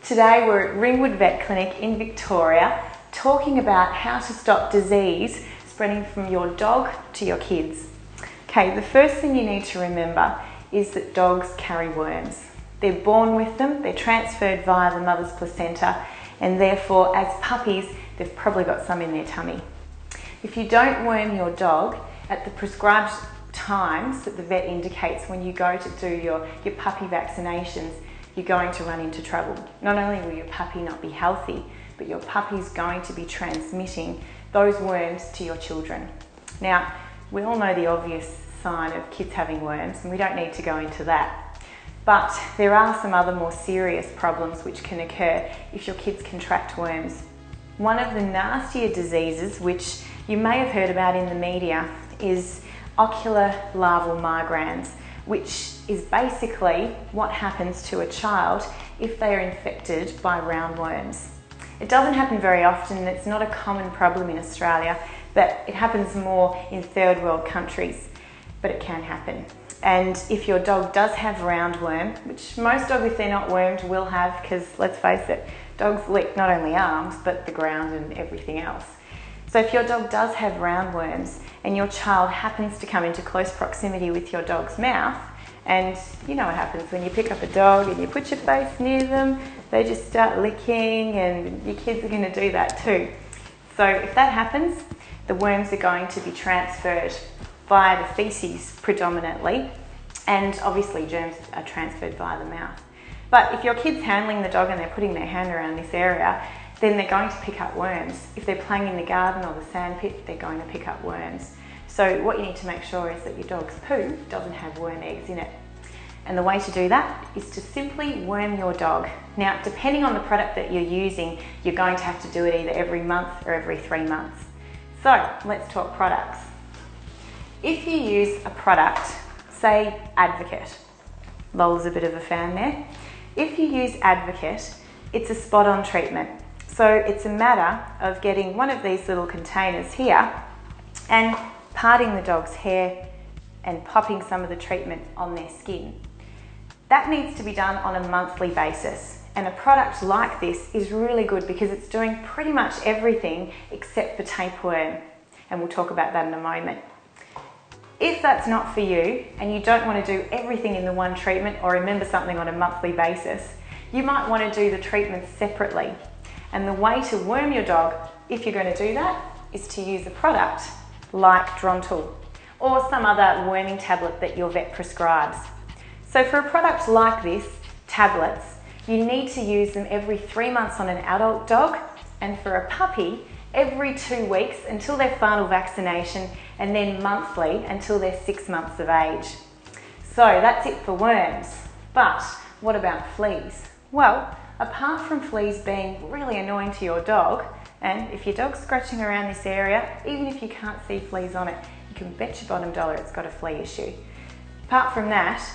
Today we're at Ringwood Vet Clinic in Victoria talking about how to stop disease spreading from your dog to your kids. Okay, the first thing you need to remember is that dogs carry worms. They're born with them, they're transferred via the mother's placenta, and therefore as puppies they've probably got some in their tummy. If you don't worm your dog at the prescribed times that the vet indicates when you go to do your puppy vaccinations, you're going to run into trouble. Not only will your puppy not be healthy, but your puppy's going to be transmitting those worms to your children. Now, we all know the obvious sign of kids having worms, and we don't need to go into that. But there are some other more serious problems which can occur if your kids contract worms. One of the nastier diseases, which you may have heard about in the media, is ocular larval migrans, which is basically what happens to a child if they are infected by roundworms. It doesn't happen very often, it's not a common problem in Australia, but it happens more in third world countries, but it can happen. And if your dog does have roundworm, which most dogs, if they're not wormed, will have, because let's face it, dogs lick not only arms, but the ground and everything else. So if your dog does have roundworms and your child happens to come into close proximity with your dog's mouth, and you know what happens when you pick up a dog and you put your face near them, they just start licking, and your kids are going to do that too. So if that happens, the worms are going to be transferred via the feces predominantly, and obviously germs are transferred via the mouth. But if your kid's handling the dog and they're putting their hand around this area, then they're going to pick up worms. If they're playing in the garden or the sandpit, they're going to pick up worms. So what you need to make sure is that your dog's poo doesn't have worm eggs in it. And the way to do that is to simply worm your dog. Now, depending on the product that you're using, you're going to have to do it either every month or every 3 months. So let's talk products. If you use a product, say Advocate, Lola's a bit of a fan there. If you use Advocate, it's a spot-on treatment. So it's a matter of getting one of these little containers here and parting the dog's hair and popping some of the treatment on their skin. That needs to be done on a monthly basis. And a product like this is really good because it's doing pretty much everything except for tapeworm. And we'll talk about that in a moment. If that's not for you and you don't want to do everything in the one treatment or remember something on a monthly basis, you might want to do the treatments separately. And the way to worm your dog, if you're going to do that, is to use a product like Drontal or some other worming tablet that your vet prescribes. So for a product like this, tablets, you need to use them every 3 months on an adult dog, and for a puppy, every 2 weeks until their final vaccination, and then monthly until they're 6 months of age. So that's it for worms. But what about fleas? Well, apart from fleas being really annoying to your dog, and if your dog's scratching around this area, even if you can't see fleas on it, you can bet your bottom dollar it's got a flea issue. Apart from that,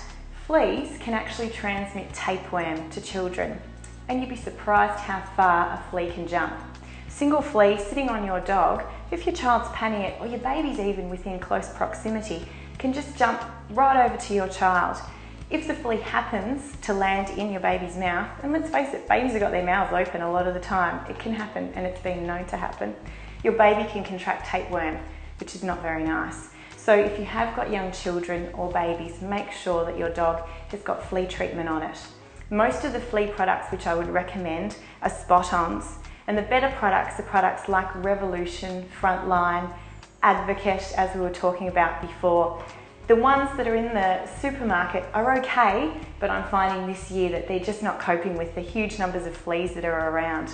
fleas can actually transmit tapeworm to children, and you'd be surprised how far a flea can jump. Single flea sitting on your dog, if your child's panning it or your baby's even within close proximity, can just jump right over to your child. If the flea happens to land in your baby's mouth, and let's face it, babies have got their mouths open a lot of the time, it can happen, and it's been known to happen, your baby can contract tapeworm, which is not very nice. So if you have got young children or babies, make sure that your dog has got flea treatment on it. Most of the flea products which I would recommend are spot-ons, and the better products are products like Revolution, Frontline, Advocate, as we were talking about before. The ones that are in the supermarket are okay, but I'm finding this year that they're just not coping with the huge numbers of fleas that are around.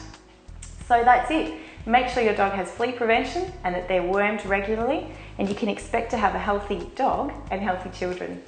So that's it. Make sure your dog has flea prevention and that they're wormed regularly, and you can expect to have a healthy dog and healthy children.